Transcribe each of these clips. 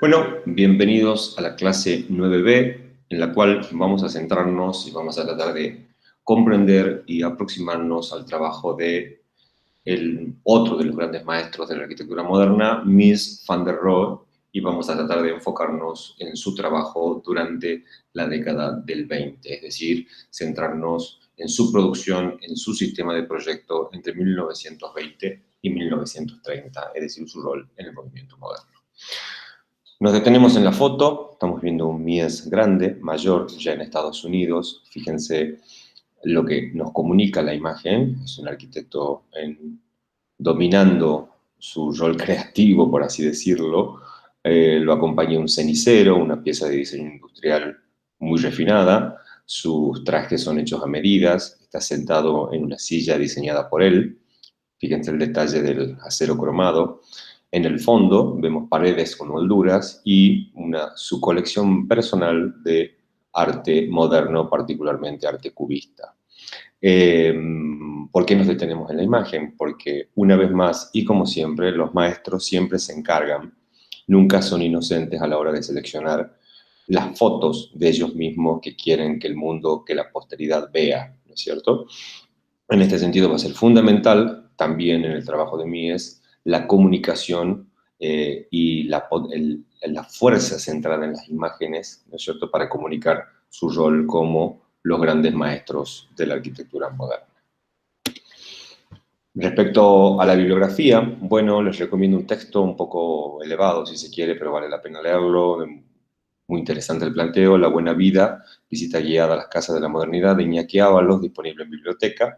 Bueno, bienvenidos a la clase 9B, en la cual vamos a centrarnos y vamos a tratar de comprender y aproximarnos al trabajo de otro de los grandes maestros de la arquitectura moderna, Mies van der Rohe, y vamos a tratar de enfocarnos en su trabajo durante la década del 20, es decir, centrarnos en su producción, en su sistema de proyecto entre 1920 y 1930, es decir, su rol en el movimiento moderno. Nos detenemos en la foto, estamos viendo un Mies grande, mayor, ya en Estados Unidos. Fíjense lo que nos comunica la imagen, es un arquitecto dominando su rol creativo, por así decirlo. Lo acompaña un cenicero, una pieza de diseño industrial muy refinada. Sus trajes son hechos a medidas, está sentado en una silla diseñada por él. Fíjense el detalle del acero cromado. En el fondo vemos paredes con molduras y su colección personal de arte moderno, particularmente arte cubista. ¿Por qué nos detenemos en la imagen? Porque una vez más, y como siempre, los maestros siempre se encargan, nunca son inocentes a la hora de seleccionar las fotos de ellos mismos que quieren que el mundo, que la posteridad vea, ¿no es cierto? En este sentido va a ser fundamental también en el trabajo de Mies la comunicación y la fuerza centrada en las imágenes, ¿no es cierto?, para comunicar su rol como los grandes maestros de la arquitectura moderna. Respecto a la bibliografía, bueno, les recomiendo un texto un poco elevado, si se quiere, pero vale la pena leerlo. Muy interesante el planteo, La Buena Vida, visita guiada a las casas de la modernidad, de Iñaki Ábalos, disponible en biblioteca.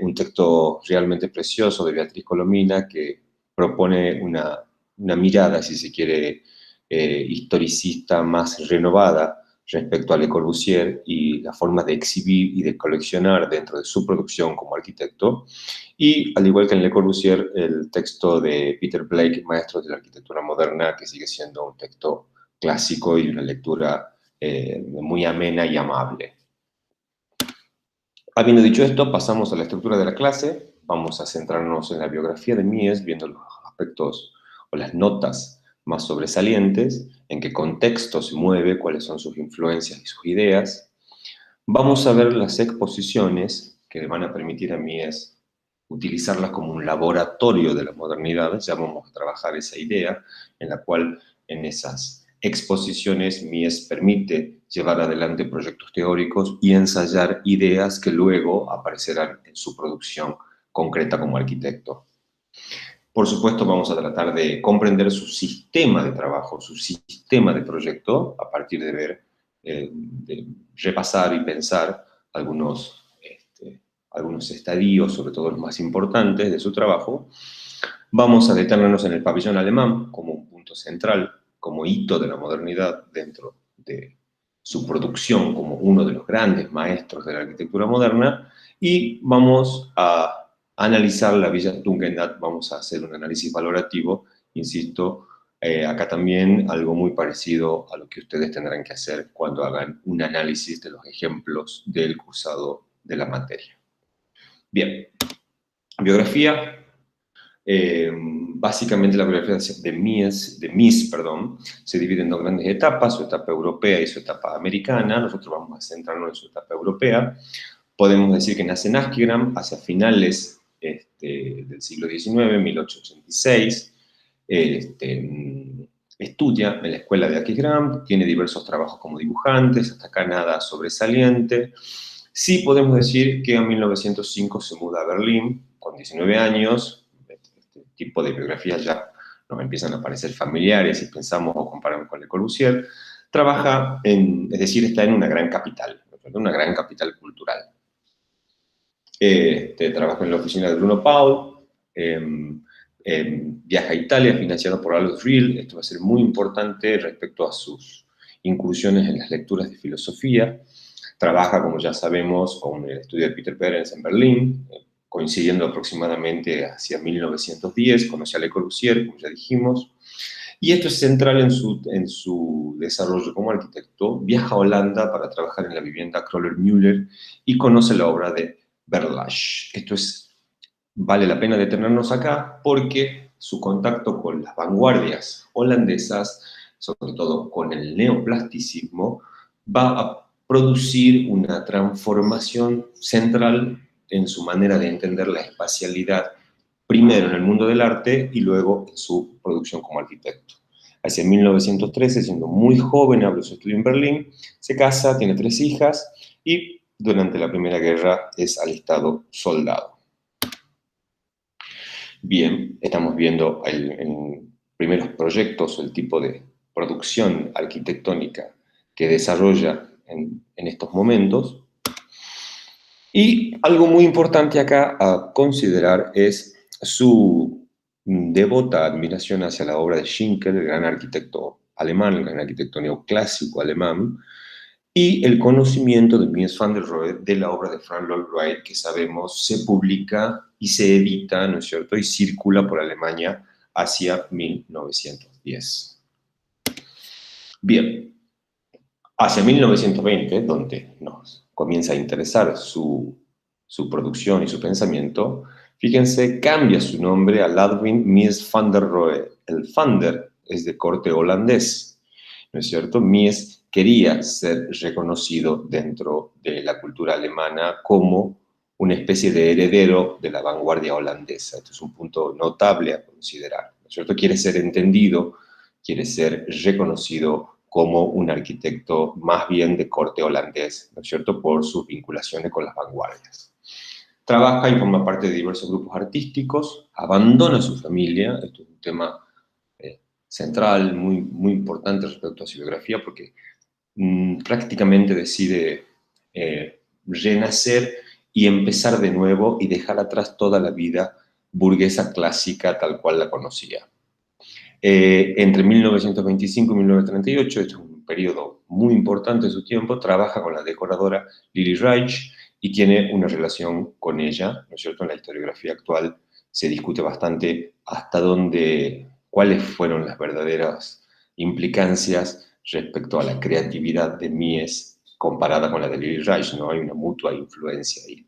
Un texto realmente precioso de Beatriz Colomina que propone una mirada, si se quiere, historicista más renovada respecto a Le Corbusier y la forma de exhibir y de coleccionar dentro de su producción como arquitecto. Y, al igual que en Le Corbusier, el texto de Peter Blake, Maestros de la Arquitectura Moderna, que sigue siendo un texto clásico y una lectura muy amena y amable. Habiendo dicho esto, pasamos a la estructura de la clase. Vamos a centrarnos en la biografía de Mies, viendo los aspectos o las notas más sobresalientes, en qué contexto se mueve, cuáles son sus influencias y sus ideas. Vamos a ver las exposiciones que le van a permitir a Mies utilizarlas como un laboratorio de la modernidad. Ya vamos a trabajar esa idea en la cual en esas exposiciones Mies permite llevar adelante proyectos teóricos y ensayar ideas que luego aparecerán en su producción concreta como arquitecto. Por supuesto, vamos a tratar de comprender su sistema de trabajo, su sistema de proyecto, a partir de ver, de repasar y pensar algunos estadios, sobre todo los más importantes de su trabajo. Vamos a detenernos en el pabellón alemán como un punto central, como hito de la modernidad dentro de su producción como uno de los grandes maestros de la arquitectura moderna, y vamos a analizar la Villa Tugendhat, vamos a hacer un análisis valorativo, insisto, acá también algo muy parecido a lo que ustedes tendrán que hacer cuando hagan un análisis de los ejemplos del cursado de la materia. Bien, biografía. Básicamente la biografía de Mies, se divide en dos grandes etapas, su etapa europea y su etapa americana. Nosotros vamos a centrarnos en su etapa europea. Podemos decir que nace en Askygram hacia finales del siglo XIX, 1886. Estudia en la escuela de Aquisgrán, tiene diversos trabajos como dibujantes, hasta acá nada sobresaliente. Sí podemos decir que en 1905 se muda a Berlín, con 19 años. Este tipo de biografías ya nos empiezan a parecer familiares si pensamos o comparamos con Le Corbusier. Trabaja es decir, está en una gran capital cultural. Trabaja en la oficina de Bruno Paul, viaja a Italia financiado por Alois Riel. Esto va a ser muy importante respecto a sus incursiones en las lecturas de filosofía. Trabaja, como ya sabemos, con el estudio de Peter Behrens en Berlín, coincidiendo aproximadamente hacia 1910, conoce a Le Corbusier, como ya dijimos, y esto es central en su desarrollo como arquitecto. Viaja a Holanda para trabajar en la vivienda Kröller-Müller y conoce la obra de Berlage. Vale la pena detenernos acá porque su contacto con las vanguardias holandesas, sobre todo con el neoplasticismo, va a producir una transformación central en su manera de entender la espacialidad, primero en el mundo del arte y luego en su producción como arquitecto. Hacia 1913, siendo muy joven, abre su estudio en Berlín, se casa, tiene 3 hijas y durante la Primera Guerra es alistado soldado. Bien, estamos viendo en primeros proyectos, el tipo de producción arquitectónica que desarrolla en estos momentos. Y algo muy importante acá a considerar es su devota admiración hacia la obra de Schinkel, el gran arquitecto alemán, el gran arquitecto neoclásico alemán, y el conocimiento de Mies van der Rohe de la obra de Frank Lloyd Wright, que sabemos se publica y se edita, ¿no es cierto?, y circula por Alemania hacia 1910. Bien, hacia 1920, donde nos comienza a interesar su producción y su pensamiento, fíjense, cambia su nombre a Ludwig Mies van der Rohe. El van der es de corte holandés, ¿no es cierto? Mies quería ser reconocido dentro de la cultura alemana como una especie de heredero de la vanguardia holandesa. Esto es un punto notable a considerar, ¿no es cierto? Quiere ser entendido, quiere ser reconocido como un arquitecto más bien de corte holandés, ¿no es cierto?, por sus vinculaciones con las vanguardias. Trabaja y forma parte de diversos grupos artísticos, abandona su familia, esto es un tema central, muy, muy importante respecto a su biografía, porque prácticamente decide renacer y empezar de nuevo y dejar atrás toda la vida burguesa clásica tal cual la conocía. Entre 1925 y 1938, este es un periodo muy importante de su tiempo, trabaja con la decoradora Lili Reich y tiene una relación con ella, ¿no es cierto? En la historiografía actual se discute bastante hasta dónde, cuáles fueron las verdaderas implicancias respecto a la creatividad de Mies comparada con la de Lili Reich, ¿no? Hay una mutua influencia ahí.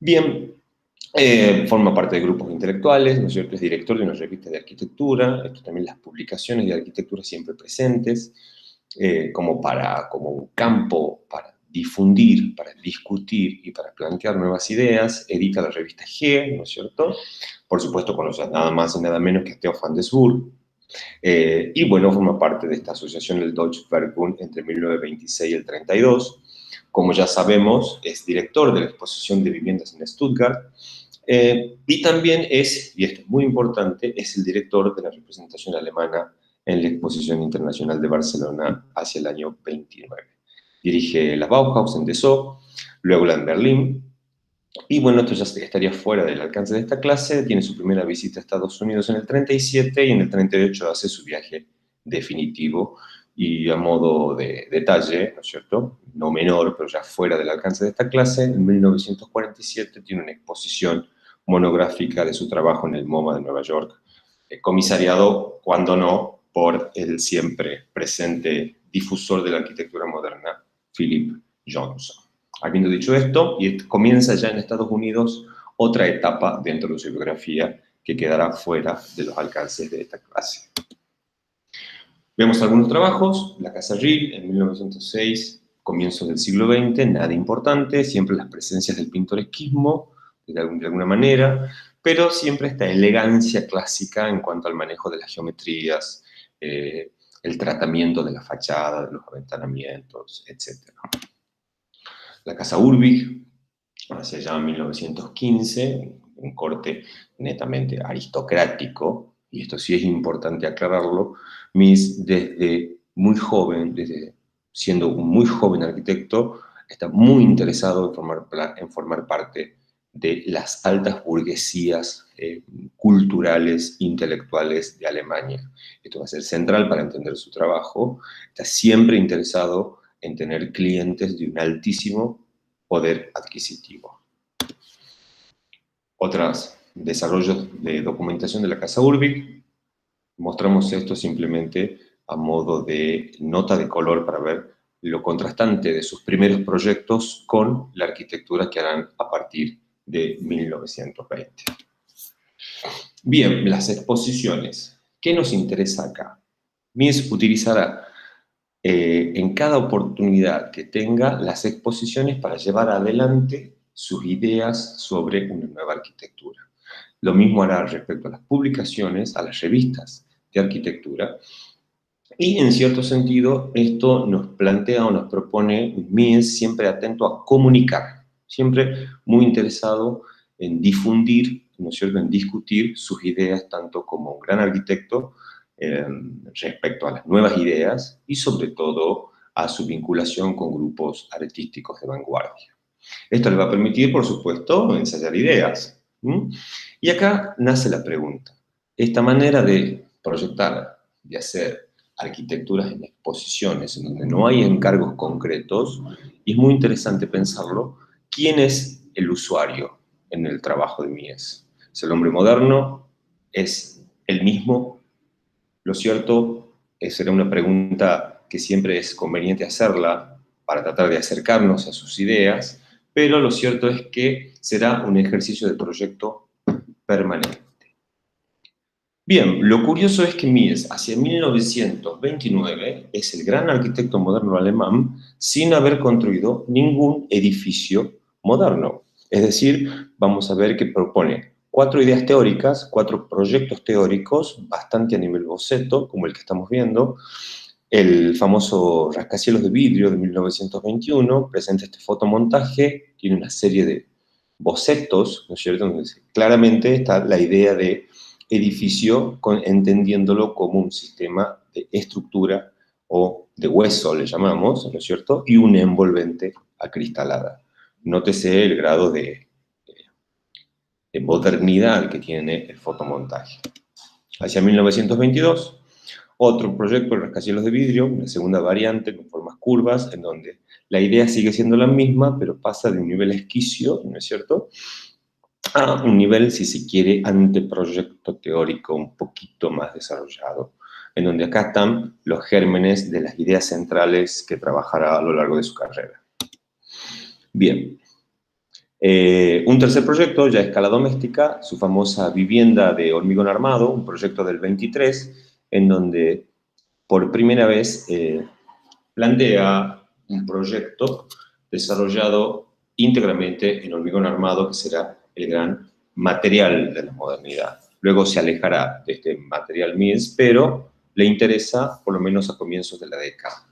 Bien, forma parte de grupos intelectuales, ¿no es cierto? Es director de una revista de arquitectura, esto también las publicaciones de arquitectura siempre presentes, como un campo para difundir, para discutir y para plantear nuevas ideas. Edita la revista G, ¿no es cierto? Por supuesto, conoce nada más y nada menos que a Theo van der Zwoer. Y bueno, forma parte de esta asociación, el Deutsche Werkbund, entre 1926 y el 32. Como ya sabemos, es director de la exposición de viviendas en Stuttgart, y también es, y esto es muy importante, es el director de la representación alemana en la Exposición Internacional de Barcelona hacia el año 29. Dirige la Bauhaus en Dessau, luego la en Berlín, y bueno, esto ya estaría fuera del alcance de esta clase. Tiene su primera visita a Estados Unidos en el 37 y en el 38 hace su viaje definitivo. Y a modo de detalle, ¿no es cierto?, no menor, pero ya fuera del alcance de esta clase, en 1947 tiene una exposición monográfica de su trabajo en el MoMA de Nueva York, comisariado, cuando no, por el siempre presente difusor de la arquitectura moderna, Philip Johnson. Habiendo dicho esto, y comienza ya en Estados Unidos otra etapa dentro de su biografía que quedará fuera de los alcances de esta clase. Vemos algunos trabajos, la Casa Rill en 1906, comienzos del siglo XX, nada importante, siempre las presencias del pintoresquismo, de alguna manera, pero siempre esta elegancia clásica en cuanto al manejo de las geometrías, el tratamiento de la fachada, de los aventanamientos, etc. La Casa Urbig, hacia allá en 1915, un corte netamente aristocrático, y esto sí es importante aclararlo. Mies, desde muy joven, desde siendo un muy joven arquitecto, está muy interesado en formar parte de las altas burguesías culturales, intelectuales de Alemania. Esto va a ser central para entender su trabajo. Está siempre interesado en tener clientes de un altísimo poder adquisitivo. Otros desarrollos de documentación de la Casa Urbig. Mostramos esto simplemente a modo de nota de color para ver lo contrastante de sus primeros proyectos con la arquitectura que harán a partir de 1920. Bien, las exposiciones. ¿Qué nos interesa acá? Mies utilizará en cada oportunidad que tenga las exposiciones para llevar adelante sus ideas sobre una nueva arquitectura. Lo mismo hará respecto a las publicaciones, a las revistas de arquitectura. Y en cierto sentido, esto nos plantea o nos propone Mies siempre atento a comunicar, siempre muy interesado en difundir, ¿no es cierto?, en discutir sus ideas, tanto como un gran arquitecto respecto a las nuevas ideas y sobre todo a su vinculación con grupos artísticos de vanguardia. Esto le va a permitir, por supuesto, ensayar ideas. Y acá nace la pregunta. Esta manera de proyectar, de hacer arquitecturas en exposiciones, en donde no hay encargos concretos, y es muy interesante pensarlo, ¿quién es el usuario en el trabajo de Mies? ¿Es el hombre moderno? ¿Es el mismo? Lo cierto, será una pregunta que siempre es conveniente hacerla para tratar de acercarnos a sus ideas, pero lo cierto es que será un ejercicio de proyecto permanente. Bien, lo curioso es que Mies, hacia 1929, es el gran arquitecto moderno alemán sin haber construido ningún edificio moderno. Es decir, vamos a ver que propone 4 ideas teóricas, 4 proyectos teóricos, bastante a nivel boceto, como el que estamos viendo. El famoso rascacielos de vidrio de 1921 presenta este fotomontaje, tiene una serie de bocetos, ¿no es cierto?, donde claramente está la idea de edificio, entendiéndolo como un sistema de estructura o de hueso, le llamamos, ¿no es cierto?, y una envolvente acristalada. Nótese el grado de modernidad que tiene el fotomontaje. Hacia 1922, otro proyecto, el rascacielos de vidrio, una segunda variante con formas curvas, en donde la idea sigue siendo la misma, pero pasa de un nivel esquicio, ¿no es cierto?, a un nivel, si se quiere, anteproyecto teórico un poquito más desarrollado, en donde acá están los gérmenes de las ideas centrales que trabajará a lo largo de su carrera. Bien. Un tercer proyecto, ya a escala doméstica, su famosa vivienda de hormigón armado, un proyecto del 23, en donde por primera vez plantea un proyecto desarrollado íntegramente en hormigón armado, que será el gran material de la modernidad. Luego se alejará de este material Mies, pero le interesa por lo menos a comienzos de la década.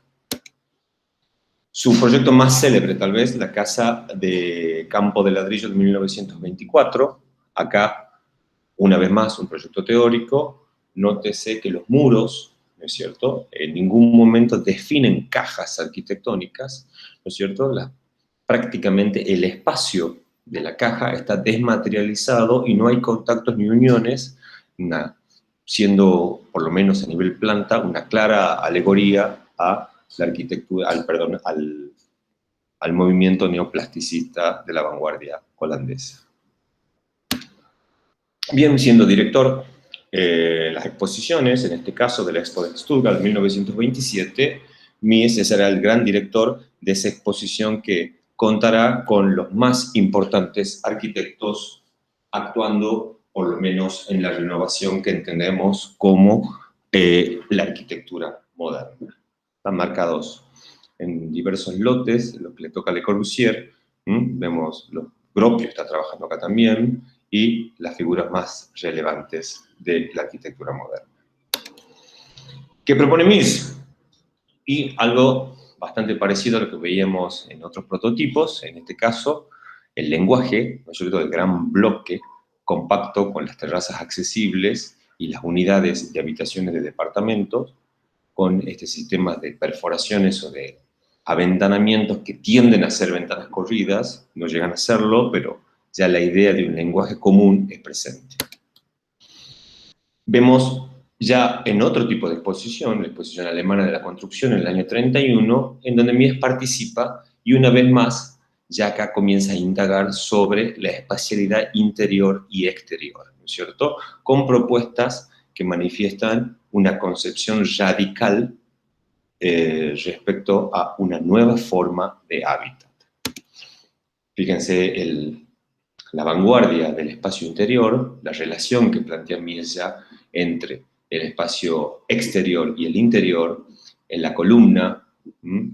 Su proyecto más célebre, tal vez, la Casa de Campo de Ladrillo de 1924. Acá, una vez más, un proyecto teórico. Nótese que los muros, ¿no es cierto?, en ningún momento definen cajas arquitectónicas, ¿no es cierto? Prácticamente el espacio de la caja está desmaterializado y no hay contactos ni uniones, siendo, por lo menos a nivel planta, una clara alegoría a la arquitectura, al movimiento neoplasticista de la vanguardia holandesa. Bien, siendo director, las exposiciones, en este caso de la Expo de Stuttgart de 1927, Mies será el gran director de esa exposición que contará con los más importantes arquitectos actuando, por lo menos en la renovación que entendemos como la arquitectura moderna. Están marcados en diversos lotes, lo que le toca a Le Corbusier, vemos, Gropio está trabajando acá también, y las figuras más relevantes de la arquitectura moderna. ¿Qué propone Mies? Y algo bastante parecido a lo que veíamos en otros prototipos, en este caso, el lenguaje, ¿no es cierto?, del gran bloque compacto con las terrazas accesibles y las unidades de habitaciones de departamentos, con este sistema de perforaciones o de aventanamientos que tienden a ser ventanas corridas, no llegan a serlo, pero ya la idea de un lenguaje común es presente. Vemos ya en otro tipo de exposición, la exposición alemana de la construcción en el año 31, en donde Mies participa y una vez más ya acá comienza a indagar sobre la espacialidad interior y exterior, ¿no es cierto?, con propuestas que manifiestan una concepción radical respecto a una nueva forma de hábitat. Fíjense la vanguardia del espacio interior, la relación que plantea Mies ya entre el espacio exterior y el interior, en la columna,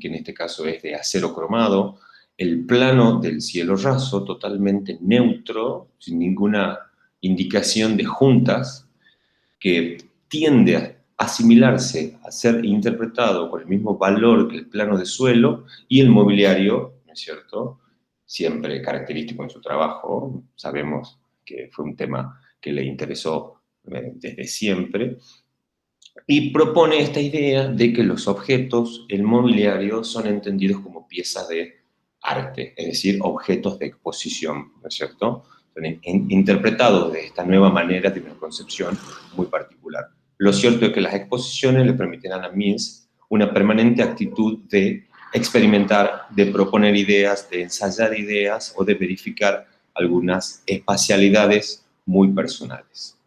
que en este caso es de acero cromado, el plano del cielo raso, totalmente neutro, sin ninguna indicación de juntas, que tiende a asimilarse, a ser interpretado con el mismo valor que el plano de suelo, y el mobiliario, ¿no es cierto?, siempre característico en su trabajo, sabemos que fue un tema que le interesó desde siempre, y propone esta idea de que los objetos, el mobiliario, son entendidos como piezas de arte, es decir, objetos de exposición, ¿no es cierto? Son interpretados de esta nueva manera de una concepción muy particular. Lo cierto es que las exposiciones le permitirán a Mies una permanente actitud de experimentar, de proponer ideas, de ensayar ideas o de verificar algunas espacialidades muy personales.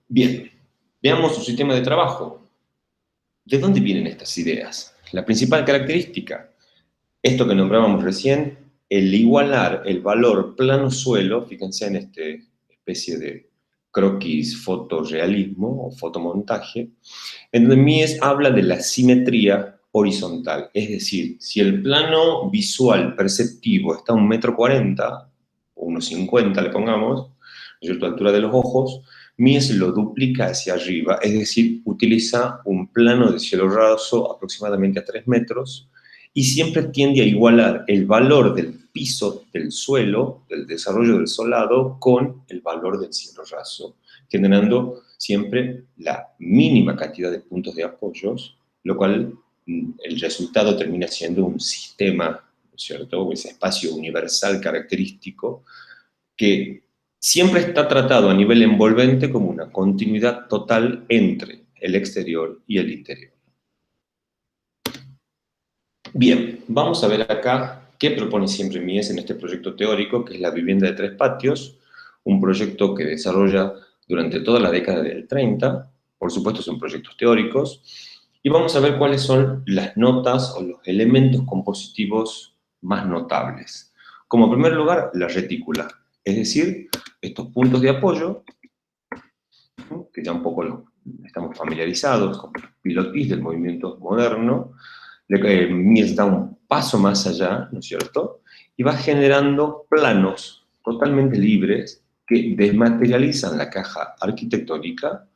Bien, veamos su sistema de trabajo. ¿De dónde vienen estas ideas? La principal característica, esto que nombrábamos recién, el igualar el valor plano-suelo, fíjense en esta especie de croquis fotorrealismo o fotomontaje, en donde Mies habla de la simetría horizontal, es decir, si el plano visual perceptivo está a 1,40 m, o 1,50 m le pongamos, ¿no es cierto?, a altura de los ojos, Mies lo duplica hacia arriba, es decir, utiliza un plano de cielo raso aproximadamente a 3 metros, y siempre tiende a igualar el valor del piso del suelo, del desarrollo del solado, con el valor del cielo raso, generando siempre la mínima cantidad de puntos de apoyos, lo cual el resultado termina siendo un sistema, ¿no es cierto?, o ese espacio universal característico que siempre está tratado a nivel envolvente como una continuidad total entre el exterior y el interior. Bien, vamos a ver acá qué propone siempre Mies en este proyecto teórico, que es la vivienda de 3 patios, un proyecto que desarrolla durante toda la década del 30, por supuesto son proyectos teóricos, y vamos a ver cuáles son las notas o los elementos compositivos más notables. Como primer lugar, la retícula, es decir, estos puntos de apoyo, que ya un poco estamos familiarizados con los pilotis del movimiento moderno. Mies da un paso más allá, ¿no es cierto?, y va generando planos totalmente libres que desmaterializan la caja arquitectónica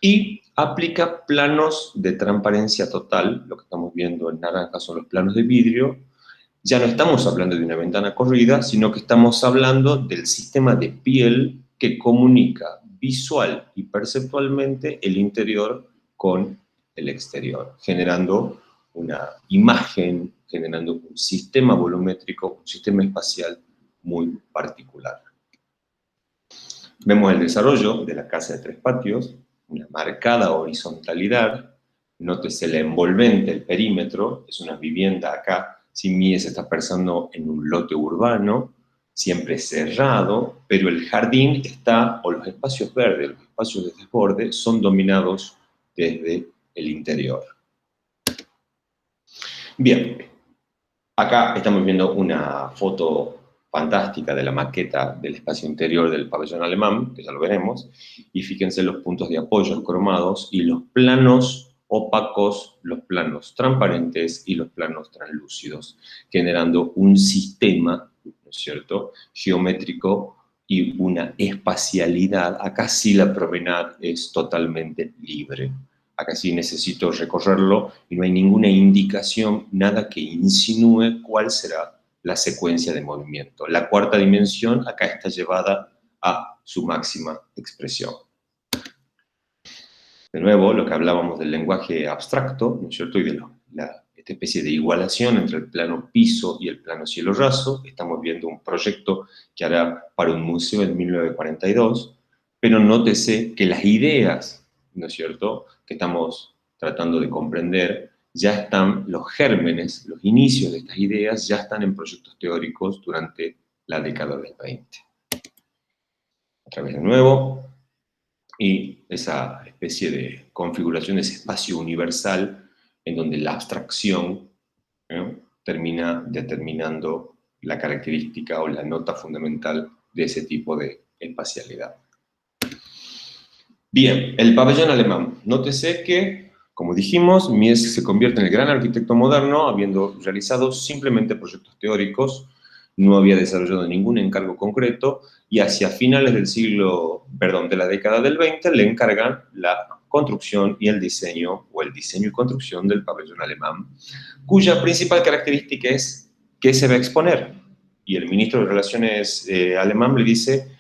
y aplica planos de transparencia total. Lo que estamos viendo en naranja son los planos de vidrio. Ya no estamos hablando de una ventana corrida, sino que estamos hablando del sistema de piel que comunica visual y perceptualmente el interior con el exterior, generando una imagen, generando un sistema volumétrico, un sistema espacial muy particular. Vemos el desarrollo de la casa de 3 patios, una marcada horizontalidad. Nótese la envolvente, el perímetro, es una vivienda acá. Si Mies está pensando en un lote urbano, siempre cerrado, pero el jardín está, o los espacios verdes, los espacios de desborde, son dominados desde el interior. Bien, acá estamos viendo una foto fantástica de la maqueta del espacio interior del pabellón alemán, que ya lo veremos, y fíjense los puntos de apoyo cromados y los planos opacos, los planos transparentes y los planos translúcidos, generando un sistema, ¿no es cierto?, geométrico y una espacialidad. Acá sí la promenade es totalmente libre. Acá sí necesito recorrerlo y no hay ninguna indicación, nada que insinúe cuál será la secuencia de movimiento. La cuarta dimensión acá está llevada a su máxima expresión. De nuevo, lo que hablábamos del lenguaje abstracto, ¿no es cierto?, y de esta especie de igualación entre el plano piso y el plano cielo raso. Estamos viendo un proyecto que hará para un museo en 1942, pero nótese que las ideas, ¿no es cierto?, que estamos tratando de comprender, ya están, los gérmenes, los inicios de estas ideas ya están en proyectos teóricos durante la década del 20. Otra vez de nuevo, y esa especie de configuración, ese espacio universal en donde la abstracción termina determinando la característica o la nota fundamental de ese tipo de espacialidad. Bien, el pabellón alemán. Nótese que, como dijimos, Mies se convierte en el gran arquitecto moderno, habiendo realizado simplemente proyectos teóricos, no había desarrollado ningún encargo concreto, y hacia finales de la década del 20, le encargan la construcción y el diseño, o el diseño y construcción del pabellón alemán, cuya principal característica es qué se va a exponer. Y el ministro de Relaciones alemán le dice,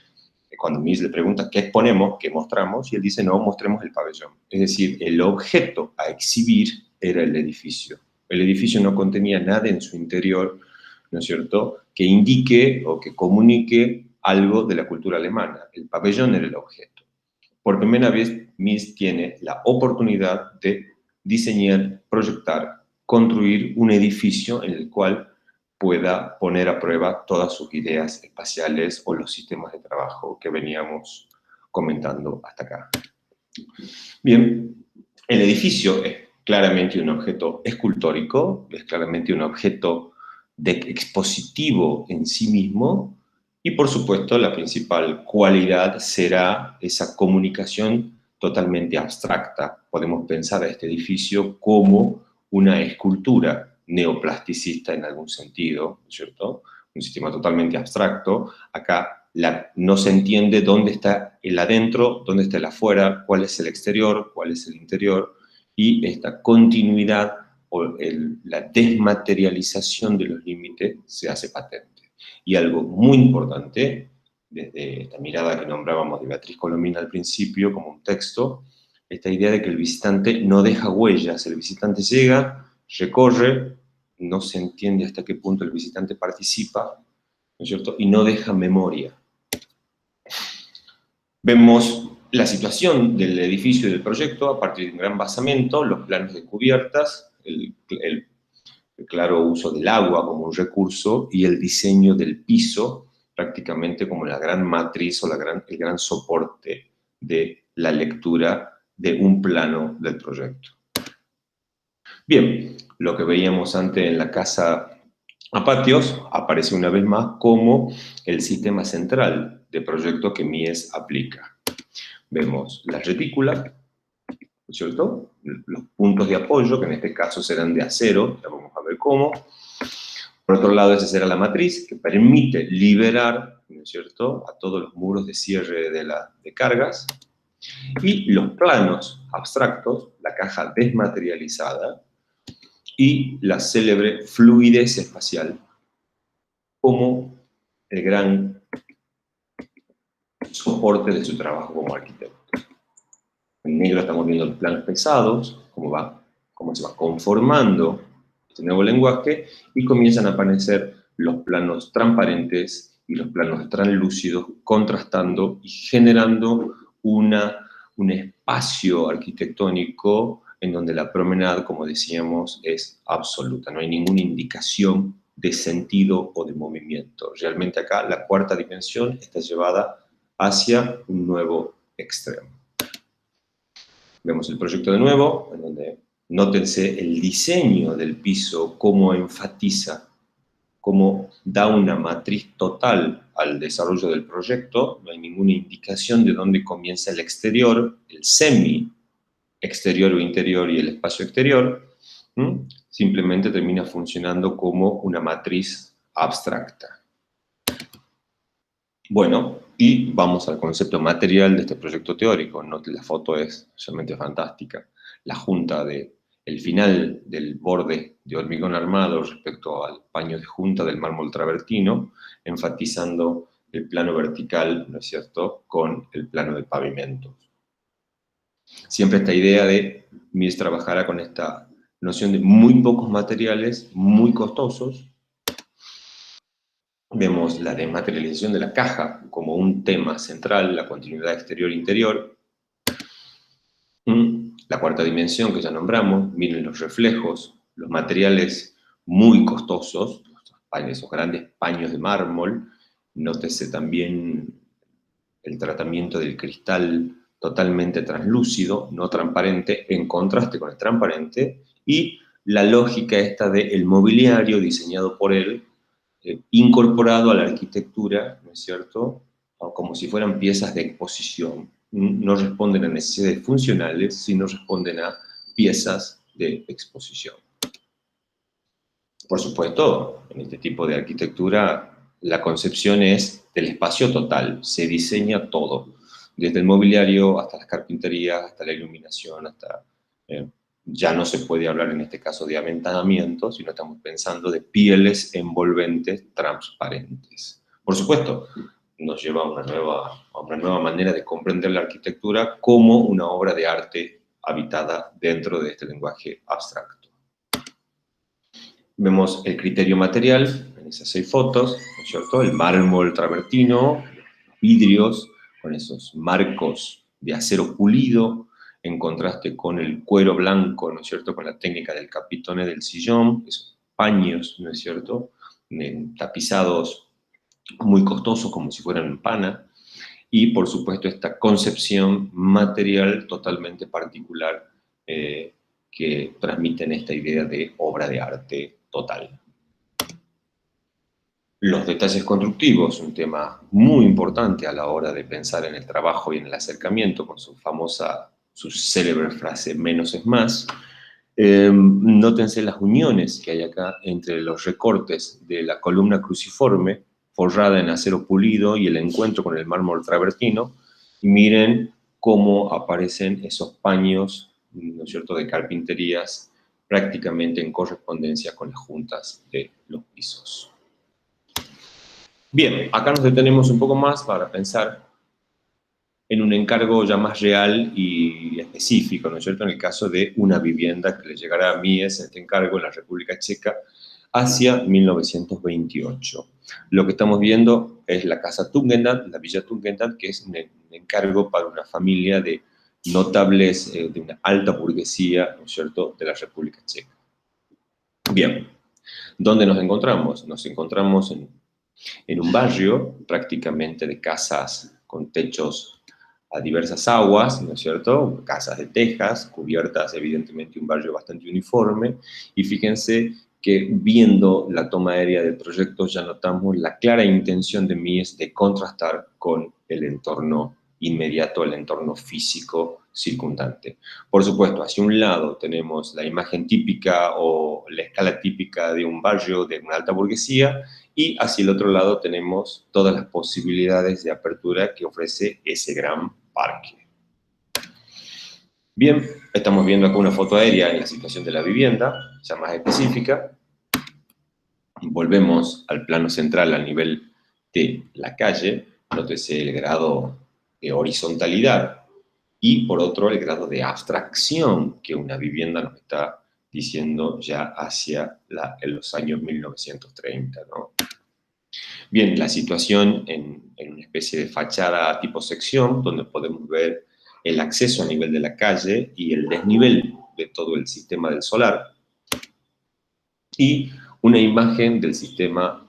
cuando Mies le pregunta qué exponemos, qué mostramos, y él dice, no, mostremos el pabellón. Es decir, el objeto a exhibir era el edificio. El edificio no contenía nada en su interior, ¿no es cierto?, que indique o que comunique algo de la cultura alemana. El pabellón era el objeto. Por primera vez, Mies tiene la oportunidad de diseñar, proyectar, construir un edificio en el cual pueda poner a prueba todas sus ideas espaciales o los sistemas de trabajo que veníamos comentando hasta acá. Bien, el edificio es claramente un objeto escultórico, es claramente un objeto expositivo en sí mismo, y por supuesto la principal cualidad será esa comunicación totalmente abstracta. Podemos pensar a este edificio como una escultura neoplasticista en algún sentido, ¿cierto? Un sistema totalmente abstracto. Acá no se entiende dónde está el adentro, dónde está el afuera, cuál es el exterior, cuál es el interior, y esta continuidad o la desmaterialización de los límites se hace patente. Y algo muy importante, desde esta mirada que nombrábamos de Beatriz Colomina al principio como un texto, esta idea de que el visitante no deja huellas, el visitante llega, recorre, no se entiende hasta qué punto el visitante participa, ¿no es cierto?, y no deja memoria. Vemos la situación del edificio y del proyecto a partir de un gran basamento, los planos de cubiertas, el claro uso del agua como un recurso y el diseño del piso prácticamente como la gran matriz o el gran soporte de la lectura de un plano del proyecto. Bien, lo que veíamos antes en la casa a patios aparece una vez más como el sistema central de proyecto que Mies aplica. Vemos la retícula, ¿no es cierto? Los puntos de apoyo, que en este caso serán de acero, ya vamos a ver cómo. Por otro lado, esa será la matriz, que permite liberar, ¿no es cierto?, a todos los muros de cierre de cargas. Y los planos abstractos, la caja desmaterializada, y la célebre fluidez espacial como el gran soporte de su trabajo como arquitecto. En negro estamos viendo los planos pesados, cómo se va conformando este nuevo lenguaje, y comienzan a aparecer los planos transparentes y los planos translúcidos, contrastando y generando un espacio arquitectónico en donde la promenade, como decíamos, es absoluta. No hay ninguna indicación de sentido o de movimiento. Realmente acá la cuarta dimensión está llevada hacia un nuevo extremo. Vemos el proyecto de nuevo, en donde nótense el diseño del piso, cómo enfatiza, cómo da una matriz total al desarrollo del proyecto. No hay ninguna indicación de dónde comienza el exterior, el semi-exterior o interior y el espacio exterior. Simplemente termina funcionando como una matriz abstracta. Bueno, y vamos al concepto material de este proyecto teórico. La foto es realmente fantástica. La junta el final del borde de hormigón armado respecto al paño de junta del mármol travertino, enfatizando el plano vertical, ¿no es cierto?, con el plano de pavimento. Siempre esta idea de Mies trabajará con esta noción de muy pocos materiales, muy costosos. Vemos la desmaterialización de la caja como un tema central, la continuidad exterior-interior. La cuarta dimensión que ya nombramos, miren los reflejos, los materiales muy costosos, esos grandes paños de mármol. Nótese también el tratamiento del cristal totalmente translúcido, no transparente, en contraste con el transparente, y la lógica esta del mobiliario diseñado por él, incorporado a la arquitectura, ¿no es cierto?, como si fueran piezas de exposición. No responden a necesidades funcionales, sino responden a piezas de exposición. Por supuesto, en este tipo de arquitectura, la concepción es del espacio total, se diseña todo, desde el mobiliario hasta las carpinterías, hasta la iluminación, hasta... ya no se puede hablar en este caso de aventanamiento, sino estamos pensando de pieles envolventes transparentes. Por supuesto, nos lleva a una nueva manera de comprender la arquitectura como una obra de arte habitada dentro de este lenguaje abstracto. Vemos el criterio material en esas 6 fotos, ¿no es cierto? El mármol travertino, vidrios con esos marcos de acero pulido, en contraste con el cuero blanco, ¿no es cierto?, con la técnica del capitone del sillón, esos paños, ¿no es cierto?, tapizados muy costosos como si fueran pana, y por supuesto esta concepción material totalmente particular que transmiten esta idea de obra de arte total. Los detalles constructivos, un tema muy importante a la hora de pensar en el trabajo y en el acercamiento, con su célebre frase menos es más. Nótense las uniones que hay acá entre los recortes de la columna cruciforme forrada en acero pulido y el encuentro con el mármol travertino, y miren cómo aparecen esos paños, ¿no es cierto?, de carpinterías prácticamente en correspondencia con las juntas de los pisos. Bien, acá nos detenemos un poco más para pensar en un encargo ya más real y específico, ¿no es cierto?, en el caso de una vivienda que le llegará a Mies, este encargo, en la República Checa, hacia 1928. Lo que estamos viendo es la casa Tugendhat, la villa Tugendhat, que es un encargo para una familia de notables de una alta burguesía, ¿no es cierto?, de la República Checa. Bien, ¿dónde nos encontramos? Nos encontramos en un barrio prácticamente de casas con techos a diversas aguas, ¿no es cierto?, casas de tejas, cubiertas, evidentemente un barrio bastante uniforme, y fíjense que viendo la toma aérea del proyecto ya notamos la clara intención de Mies de contrastar con el entorno inmediato, el entorno físico circundante. Por supuesto, hacia un lado tenemos la imagen típica o la escala típica de un barrio de una alta burguesía, y hacia el otro lado tenemos todas las posibilidades de apertura que ofrece ese gran parque. Bien, estamos viendo acá una foto aérea en la situación de la vivienda, ya más específica. Volvemos al plano central a nivel de la calle. Nótese el grado de horizontalidad y, por otro, el grado de abstracción que una vivienda nos está diciendo ya hacia los años 1930, ¿no? Bien, la situación en una especie de fachada tipo sección, donde podemos ver el acceso a nivel de la calle y el desnivel de todo el sistema del solar, y una imagen del sistema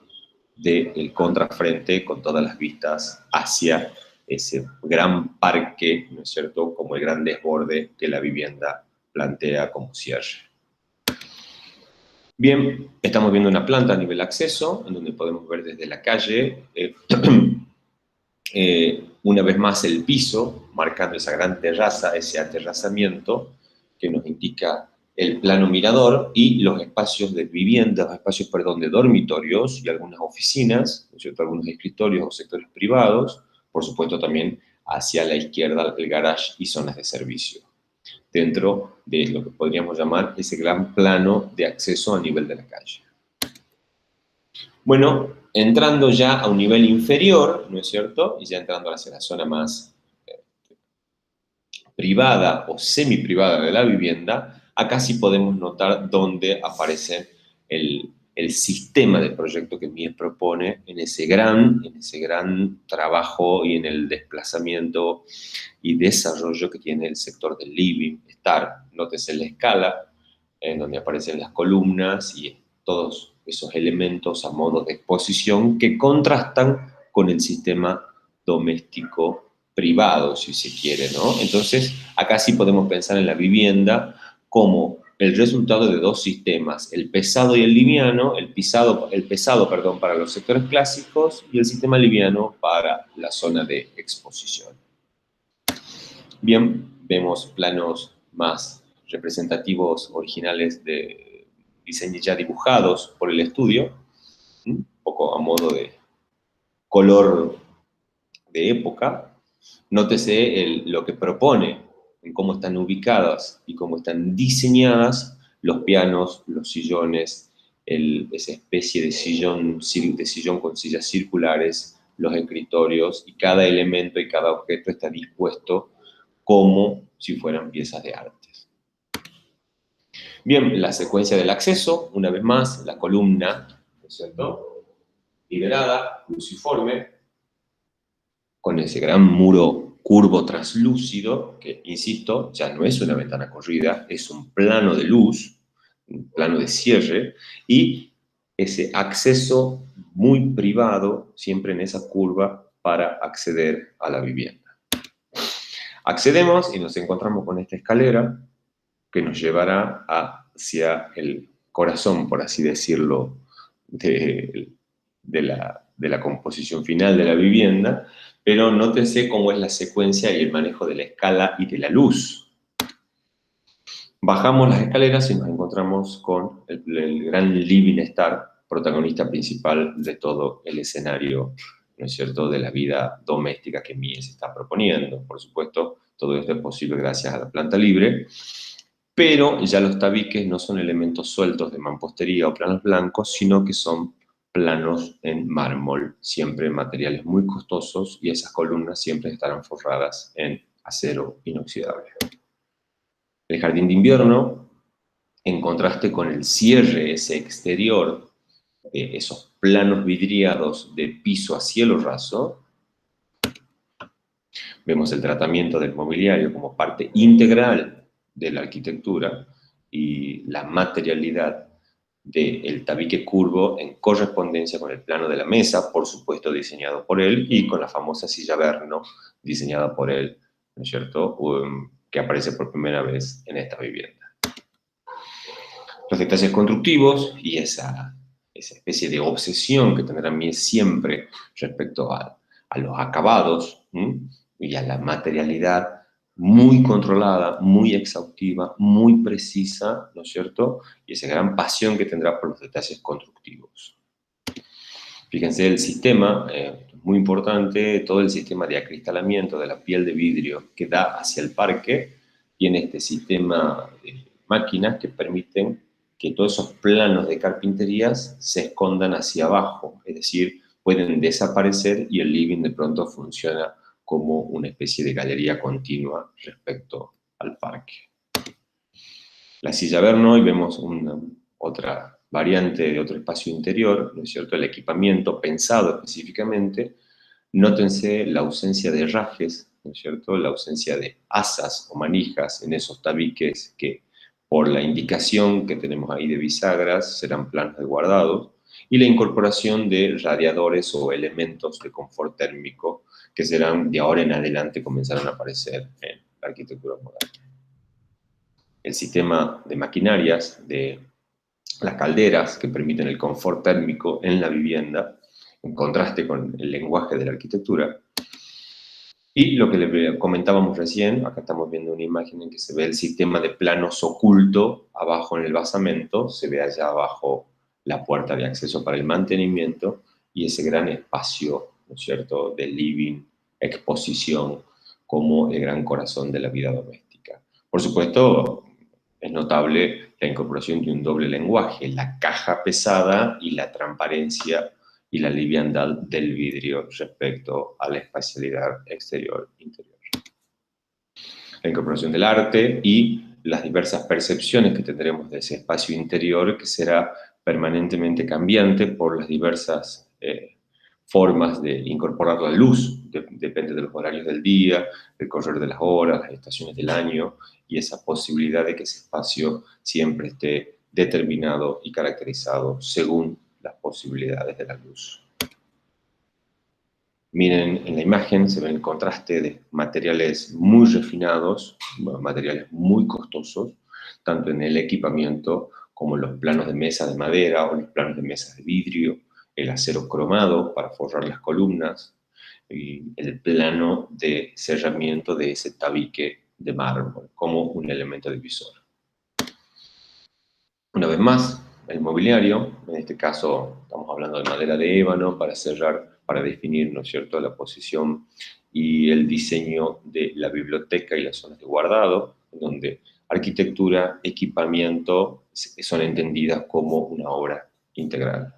del contrafrente con todas las vistas hacia ese gran parque, ¿no es cierto?, como el gran desborde que la vivienda plantea como cierre. Bien, estamos viendo una planta a nivel acceso, en donde podemos ver desde la calle, una vez más el piso, marcando esa gran terraza, ese aterrazamiento que nos indica el plano mirador, y los espacios de vivienda, de dormitorios y algunas oficinas, ¿no es cierto?, algunos escritorios o sectores privados, por supuesto también hacia la izquierda el garage y zonas de servicio, dentro de lo que podríamos llamar ese gran plano de acceso a nivel de la calle. Bueno, entrando ya a un nivel inferior, ¿no es cierto?, y ya entrando hacia la zona más privada o semi-privada de la vivienda, acá sí podemos notar dónde aparece el sistema de proyecto que Mies propone en ese gran trabajo y en el desplazamiento y desarrollo que tiene el sector del living, estar. Nótese la escala, en donde aparecen las columnas y todos esos elementos a modo de exposición que contrastan con el sistema doméstico privado, si se quiere, ¿no? Entonces, acá sí podemos pensar en la vivienda como el resultado de dos sistemas, el pesado y el liviano, el pesado, perdón, para los sectores clásicos y el sistema liviano para la zona de exposición. Bien, vemos planos más representativos originales de diseños ya dibujados por el estudio, un poco a modo de color de época. Nótese lo que propone, en cómo están ubicadas y cómo están diseñadas los pianos, los sillones, esa especie de sillón con sillas circulares, los escritorios, y cada elemento y cada objeto está dispuesto como si fueran piezas de arte. Bien, la secuencia del acceso, una vez más, la columna, ¿no es cierto?, liberada, cruciforme, con ese gran muro curvo translúcido, que, insisto, ya no es una ventana corrida, es un plano de luz, un plano de cierre, y ese acceso muy privado, siempre en esa curva, para acceder a la vivienda. Accedemos y nos encontramos con esta escalera que nos llevará hacia el corazón, por así decirlo, de la composición final de la vivienda, pero nótense cómo es la secuencia y el manejo de la escala y de la luz. Bajamos las escaleras y nos encontramos con el gran living star, protagonista principal de todo el escenario, ¿no es cierto?, de la vida doméstica que Mies está proponiendo. Por supuesto, todo esto es posible gracias a la planta libre, pero ya los tabiques no son elementos sueltos de mampostería o planos blancos, sino que son planos en mármol, siempre materiales muy costosos, y esas columnas siempre estarán forradas en acero inoxidable. El jardín de invierno, en contraste con el cierre ese exterior, esos planos vidriados de piso a cielo raso, vemos el tratamiento del mobiliario como parte integral de la arquitectura y la materialidad del tabique curvo en correspondencia con el plano de la mesa, por supuesto diseñado por él, y con la famosa silla Verno, diseñada por él, ¿no es cierto?, que aparece por primera vez en esta vivienda. Los detalles constructivos y esa especie de obsesión que tendrá Mies siempre respecto a los acabados y a la materialidad muy controlada, muy exhaustiva, muy precisa, ¿no es cierto? Y esa gran pasión que tendrá por los detalles constructivos. Fíjense el sistema, muy importante, todo el sistema de acristalamiento de la piel de vidrio que da hacia el parque, tiene este sistema de máquinas que permiten que todos esos planos de carpinterías se escondan hacia abajo, es decir, pueden desaparecer y el living de pronto funciona como una especie de galería continua respecto al parque. La silla Verno, y vemos otra variante de otro espacio interior, ¿no es cierto?, el equipamiento pensado específicamente. Nótense la ausencia de rajes, ¿no es cierto?, la ausencia de asas o manijas en esos tabiques que, por la indicación que tenemos ahí de bisagras, serán planos de guardados, y la incorporación de radiadores o elementos de confort térmico que serán, de ahora en adelante, comenzarán a aparecer en la arquitectura moderna. El sistema de maquinarias, de las calderas que permiten el confort térmico en la vivienda, en contraste con el lenguaje de la arquitectura. Y lo que le comentábamos recién, acá estamos viendo una imagen en que se ve el sistema de planos oculto abajo en el basamento, se ve allá abajo la puerta de acceso para el mantenimiento y ese gran espacio, ¿no es cierto?, de living, exposición, como el gran corazón de la vida doméstica. Por supuesto, es notable la incorporación de un doble lenguaje, la caja pesada y la transparencia y la liviandad del vidrio respecto a la espacialidad exterior-interior. La incorporación del arte y las diversas percepciones que tendremos de ese espacio interior, que será permanentemente cambiante por las diversas formas de incorporar la luz, depende de los horarios del día, el correr de las horas, las estaciones del año, y esa posibilidad de que ese espacio siempre esté determinado y caracterizado según las posibilidades de la luz. Miren en la imagen, se ve el contraste de materiales muy refinados, materiales muy costosos, tanto en el equipamiento como en los planos de mesa de madera o los planos de mesas de vidrio, el acero cromado para forrar las columnas y el plano de cerramiento de ese tabique de mármol como un elemento divisor. Una vez más, el mobiliario, en este caso estamos hablando de madera de ébano para cerrar, para definir, ¿no es cierto?, la posición y el diseño de la biblioteca y las zonas de guardado, donde arquitectura, equipamiento son entendidas como una obra integral.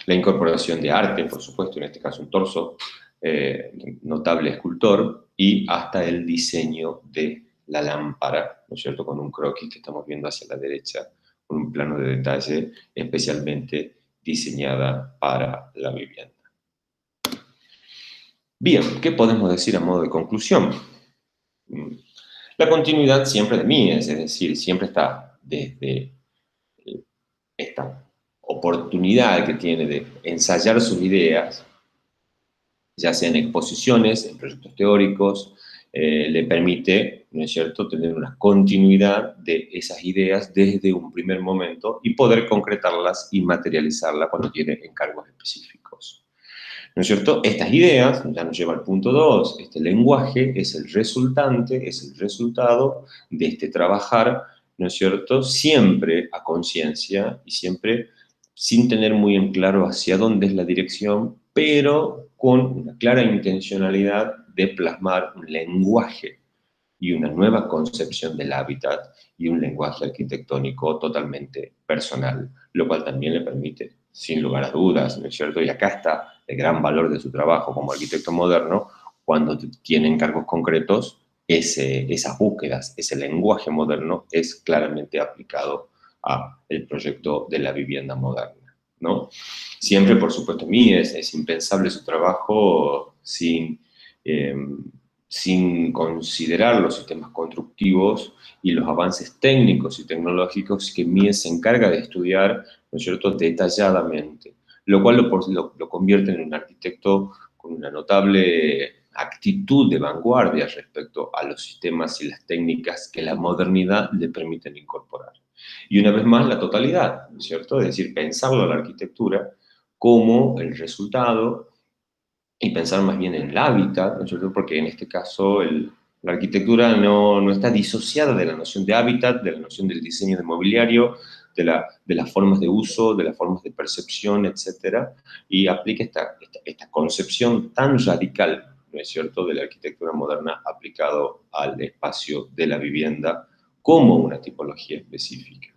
La incorporación de arte, por supuesto, en este caso un torso, notable escultor, y hasta el diseño de la lámpara, ¿no es cierto?, con un croquis que estamos viendo hacia la derecha, con un plano de detalle especialmente diseñada para la vivienda. Bien, ¿qué podemos decir a modo de conclusión? La continuidad siempre de mí, es decir, siempre está desde esta oportunidad que tiene de ensayar sus ideas, ya sea en exposiciones, en proyectos teóricos, le permite, ¿no es cierto?, tener una continuidad de esas ideas desde un primer momento y poder concretarlas y materializarlas cuando tiene encargos específicos. ¿No es cierto? Estas ideas, ya nos lleva al punto 2, este lenguaje es el resultante, es el resultado de este trabajar, ¿no es cierto?, siempre a conciencia y siempre sin tener muy en claro hacia dónde es la dirección, pero con una clara intencionalidad de plasmar un lenguaje y una nueva concepción del hábitat y un lenguaje arquitectónico totalmente personal, lo cual también le permite, sin lugar a dudas, ¿no es cierto? Y acá está el gran valor de su trabajo como arquitecto moderno, cuando tiene encargos concretos, esas búsquedas, ese lenguaje moderno es claramente aplicado a el proyecto de la vivienda moderna, ¿no? Siempre, por supuesto, a mí es impensable su trabajo sin considerar los sistemas constructivos y los avances técnicos y tecnológicos que Mies se encarga de estudiar, ¿no es cierto?, detalladamente, lo cual lo convierte en un arquitecto con una notable actitud de vanguardia respecto a los sistemas y las técnicas que la modernidad le permiten incorporar. Y una vez más, la totalidad, ¿no es cierto? Es decir, pensarlo a la arquitectura como el resultado y pensar más bien en el hábitat, ¿no es cierto? Porque en este caso la arquitectura no está disociada de la noción de hábitat, de la noción del diseño de mobiliario, de las formas de uso, de las formas de percepción, etcétera, y aplica esta concepción tan radical, ¿no es cierto?, de la arquitectura moderna aplicado al espacio de la vivienda como una tipología específica.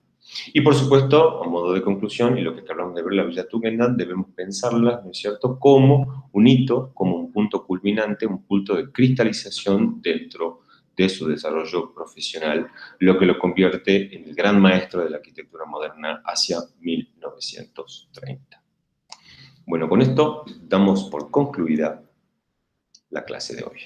Y por supuesto, a modo de conclusión, y lo que acabamos de ver la Villa Tugendhat, debemos pensarla, ¿no es cierto?, como un hito, como un punto culminante, un punto de cristalización dentro de su desarrollo profesional, lo que lo convierte en el gran maestro de la arquitectura moderna hacia 1930. Bueno, con esto damos por concluida la clase de hoy.